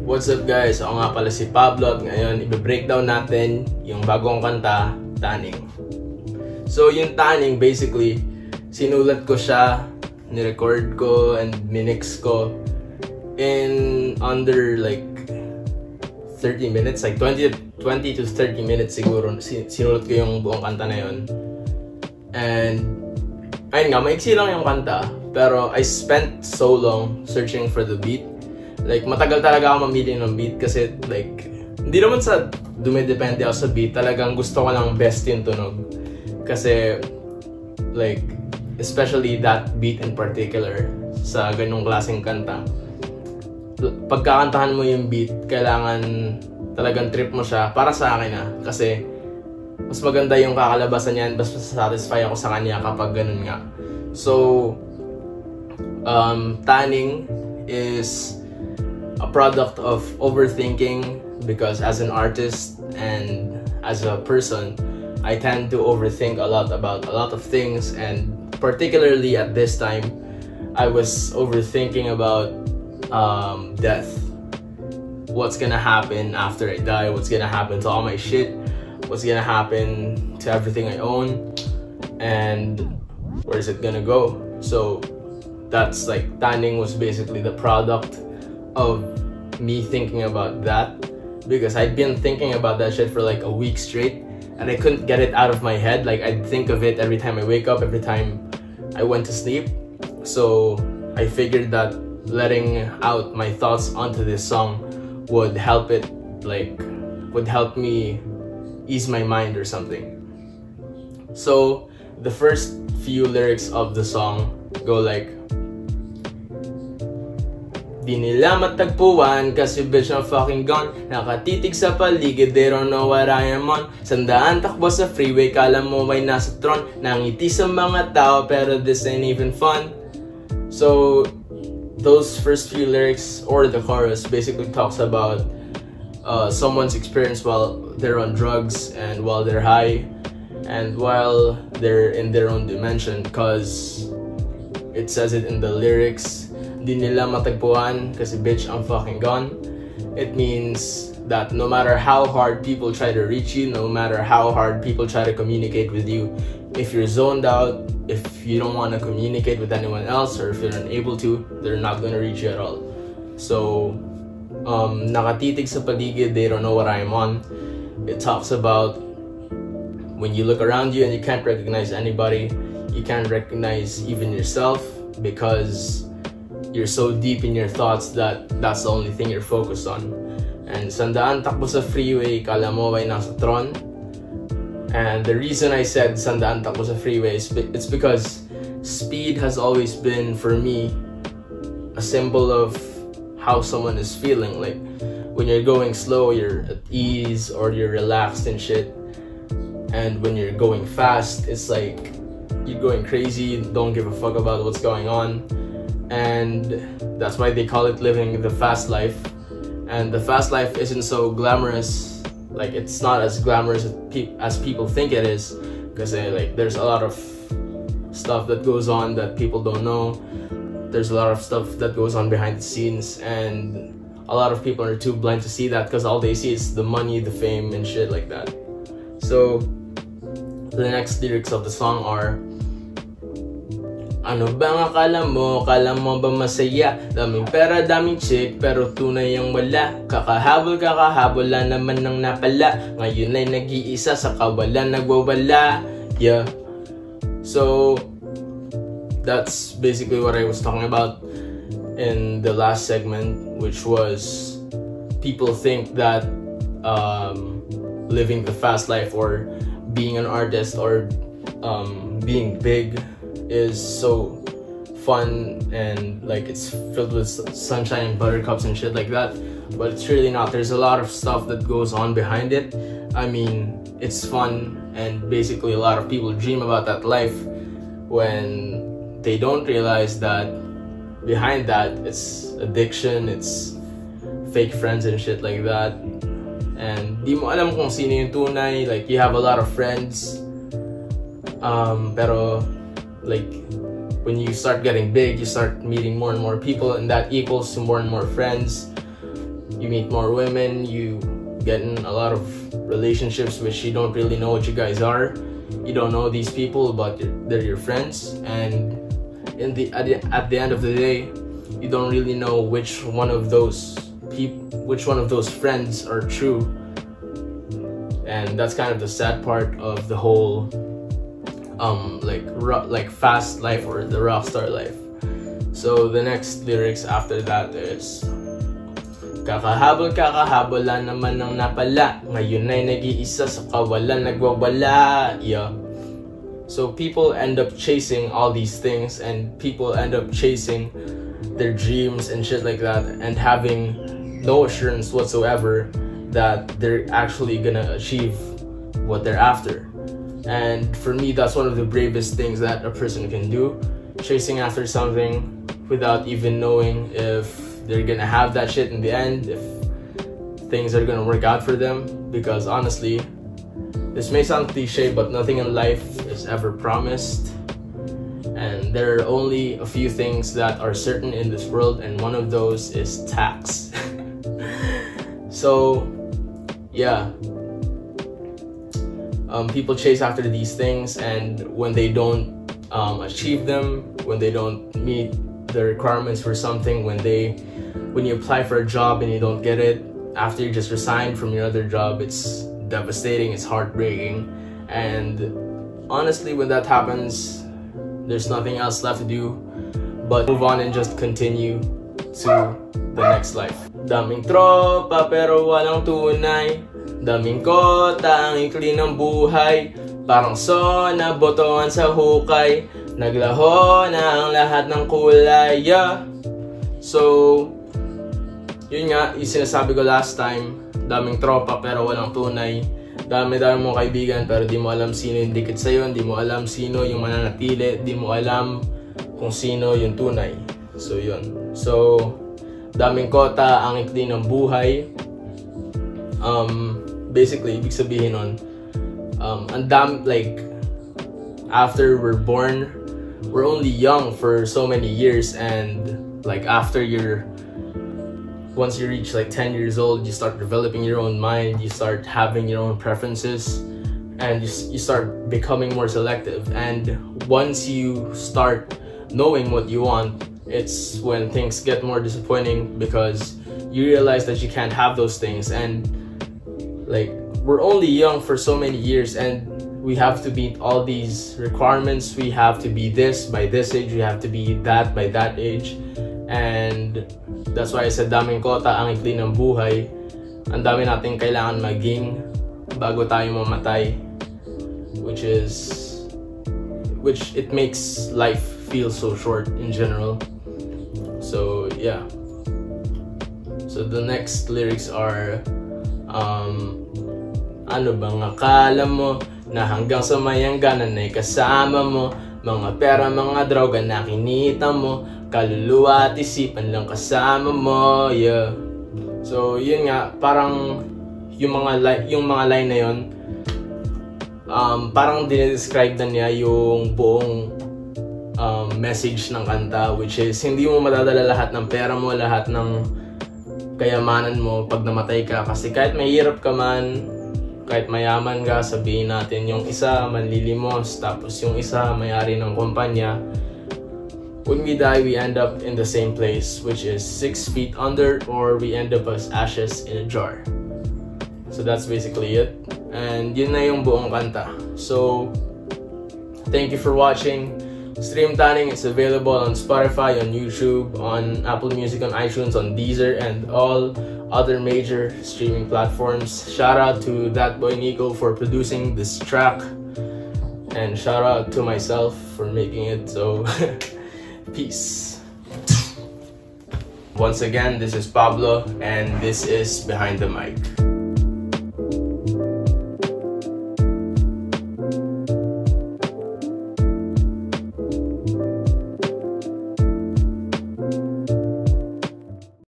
What's up guys? Ako nga pala si Pablo at ngayon i-breakdown natin yung bagong kanta, Tanning. So yung Tanning, basically, sinulat ko siya, nirecord ko and minix ko in under like 30 minutes, like 20 to 30 minutes siguro. Sinulat ko yung buong kanta na yun. And ayun nga, maiksi lang yung kanta, pero I spent so long searching for the beat. Like, matagal talaga ako mamili ng beat kasi like, hindi naman sa dumidepende ako sa beat, talagang gusto ko lang best yung tunog. Kasi like, especially that beat in particular sa ganung klaseng kanta, pagkakantahan mo yung beat, kailangan talagang trip mo siya para sa akin kasi mas maganda yung kakalabasan niyan, mas satisfy ako sa kanya kapag ganun nga. So Tanning is a product of overthinking, because as an artist and as a person, I tend to overthink a lot about a lot of things, and particularly at this time, I was overthinking about death. What's gonna happen after I die? What's gonna happen to all my shit? What's gonna happen to everything I own? And where's it gonna go? So that's like, Tanning was basically the product of me thinking about that, because I'd been thinking about that shit for like a week straight and I couldn't get it out of my head. Like, I'd think of it every time I wake up, every time I went to sleep. So I figured that letting out my thoughts onto this song would help it, like, would help me ease my mind or something. So the first few lyrics of the song go like, di nila matagpuan kasi bitch I'm fucking gone. Nakatitig sa paligid, they don't know what I am on. Sandaan takbo sa freeway, kala mo ay nasa tron. Nangiti sa mga tao pero this ain't even fun. So those first few lyrics, or the chorus, basically talks about someone's experience while they're on drugs and while they're high and while they're in their own dimension, because it says it in the lyrics, di nila matagpuan kasi bitch I'm fucking gone. It means that no matter how hard people try to reach you, no matter how hard people try to communicate with you, if you're zoned out, if you don't want to communicate with anyone else, or if you're unable to, they're not going to reach you at all. So nakatitig sa paligid, they don't know what I am on. It talks about when you look around you and you can't recognize anybody, you can't recognize even yourself, because you're so deep in your thoughts that that's the only thing you're focused on. And sandaan takbo sa freeway, kala mo ay nasa tron. And the reason I said sandaan takbo sa freeway is it's because speed has always been, for me, a symbol of how someone is feeling. Like, when you're going slow, you're at ease or you're relaxed and shit. And when you're going fast, it's like you're going crazy, don't give a fuck about what's going on. And that's why they call it living the fast life. And the fast life isn't so glamorous. Like, it's not as glamorous as people think it is, because like, there's a lot of stuff that goes on that people don't know. There's a lot of stuff that goes on behind the scenes, and a lot of people are too blind to see that, because all they see is the money, the fame, and shit like that. So the next lyrics of the song are, ano bang akala mo? Kala mo ba masaya? Daming pera, daming chick, pero tunay ang wala. Kakahabol, wala naman nang napala. Ngayon ay nag-iisa sa kawalan, nagwawala. Yeah. So that's basically what I was talking about in the last segment, which was people think that living the fast life or being an artist or being big is so fun and like it's filled with sunshine and buttercups and shit like that, but it's really not. There's a lot of stuff that goes on behind it. I mean, it's fun, and basically a lot of people dream about that life when they don't realize that behind that it's addiction, it's fake friends and shit like that, and di mo alam kung sino yung tunay. Like, you have a lot of friends, pero like, when you start getting big, you start meeting more and more people, and that equals to more and more friends. you meet more women, you get in a lot of relationships which you don't really know what you guys are. You don't know these people, but they're your friends, and at the end of the day, you don't really know which one of those friends are true. And that's kind of the sad part of the whole like fast life or the rock star life. So the next lyrics after that is, kakahabol lang naman ng napala, ngayon ay nag-iisa sa kawalan nagwawala. Yeah. So people end up chasing all these things, and people end up chasing their dreams and shit like that, and having no assurance whatsoever that they're actually gonna achieve what they're after. And for me, that's one of the bravest things that a person can do, chasing after something without even knowing if they're gonna have that shit in the end, if things are gonna work out for them. Because honestly, this may sound cliche, but nothing in life is ever promised, and there are only a few things that are certain in this world, and one of those is tax. So yeah, people chase after these things, and when they don't achieve them, when they don't meet the requirements for something, when you apply for a job and you don't get it after you just resigned from your other job, it's devastating, it's heartbreaking. And honestly, when that happens, there's nothing else left to do but move on and just continue to the next life. Daming tropa pero walang tunay, daming kota ang ikli ng buhay, parang sona botohan sa hukay, naglaho na ang lahat ng kulay. Yeah. So yun nga, yung sinasabi ko last time, daming tropa pero walang tunay. Dami-dami mong kaibigan pero di mo alam sino yung dikit sa'yo, di mo alam sino yung mananatili, di mo alam kung sino yung tunay. So yun. So daming kota ang ikli ng buhay. Basically, ibig sabihin nun, like after we're born, we're only young for so many years, and like once you reach like 10 years old, you start developing your own mind, you start having your own preferences, and you start becoming more selective. And once you start knowing what you want, it's when things get more disappointing, because you realize that you can't have those things. And like, we're only young for so many years, and we have to meet all these requirements. We have to be this by this age, we have to be that by that age. And that's why I said daming kota ang ikli ng buhay. Ang dami nating kailangan maging bago tayo mamatay, which it makes life feel so short in general. So yeah. So the next lyrics are, ano bang akala mo na hanggang sa mayangganan ay kasama mo, mga pera, mga droga na kinita mo, kaluluwa at isipan lang kasama mo. Yeah. So yun nga, parang yung mga line na yun, parang dinedescribe na niya yung buong message ng kanta, which is hindi mo madadala lahat ng pera mo, lahat ng kayamanan mo pag namatay ka. Kasi kahit mahirap ka man, kahit mayaman ka, sabihin natin yung isa manlilimos, tapos yung isa may-ari ng kumpanya, when we die, we end up in the same place, which is 6 feet under, or we end up as ashes in a jar. So that's basically it. And yun na yung buong kanta. So thank you for watching. Stream Tanning is available on Spotify, on YouTube, on Apple Music, on iTunes, on Deezer, and all other major streaming platforms. Shout out to That Boy Nico for producing this track, and shout out to myself for making it. So peace. Once again, this is Pablo, and this is Behind the Mic.